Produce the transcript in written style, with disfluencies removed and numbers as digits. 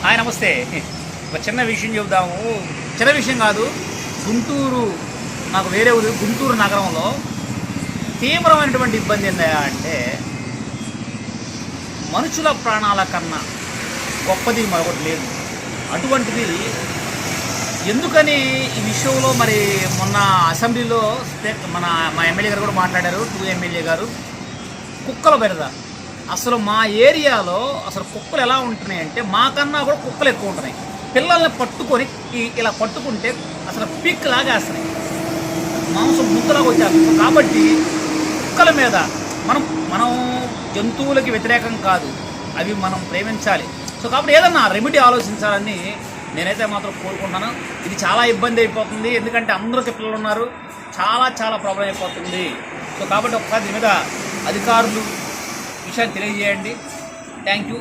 Hi నమస్తే. ఒక చిన్న విషయం చెబుదాము. చిన్న విషయం కాదు, గుంటూరు, నాకు వేరే ఊరు గుంటూరు నగరంలో తీవ్రమైనటువంటి ఇబ్బంది ఏందా అంటే, మనుషుల ప్రాణాల కన్నా గొప్పది మరొకటి లేదు. అటువంటిది ఎందుకని ఈ విషయంలో మరి మొన్న అసెంబ్లీలో మా ఎమ్మెల్యే గారు కూడా మాట్లాడారు. 2 ఎమ్మెల్యే గారు కుక్కల బెడద. అసలు మా ఏరియాలో అసలు కుక్కలు ఎలా ఉంటున్నాయి అంటే, మాకన్నా కూడా కుక్కలు ఎక్కువ ఉంటున్నాయి. పిల్లల్ని పట్టుకొని ఇలా పట్టుకుంటే అసలు పిక్ లాగేస్తున్నాయి, మాంసం ముద్దలాగా వచ్చేస్తుంది. కాబట్టి కుక్కల మీద మనం జంతువులకి వ్యతిరేకం కాదు, అవి మనం ప్రేమించాలి. సో కాబట్టి ఏదన్నా రెమెడీ ఆలోచించాలని నేనైతే మాత్రం కోరుకుంటున్నాను. ఇది చాలా ఇబ్బంది అయిపోతుంది, ఎందుకంటే అందరికీ పిల్లలు ఉన్నారు, చాలా ప్రాబ్లం అయిపోతుంది. సో కాబట్టి ఒకసారి దీని మీద అధికారులు విషయాన్ని తెలియజేయండి. Thank you.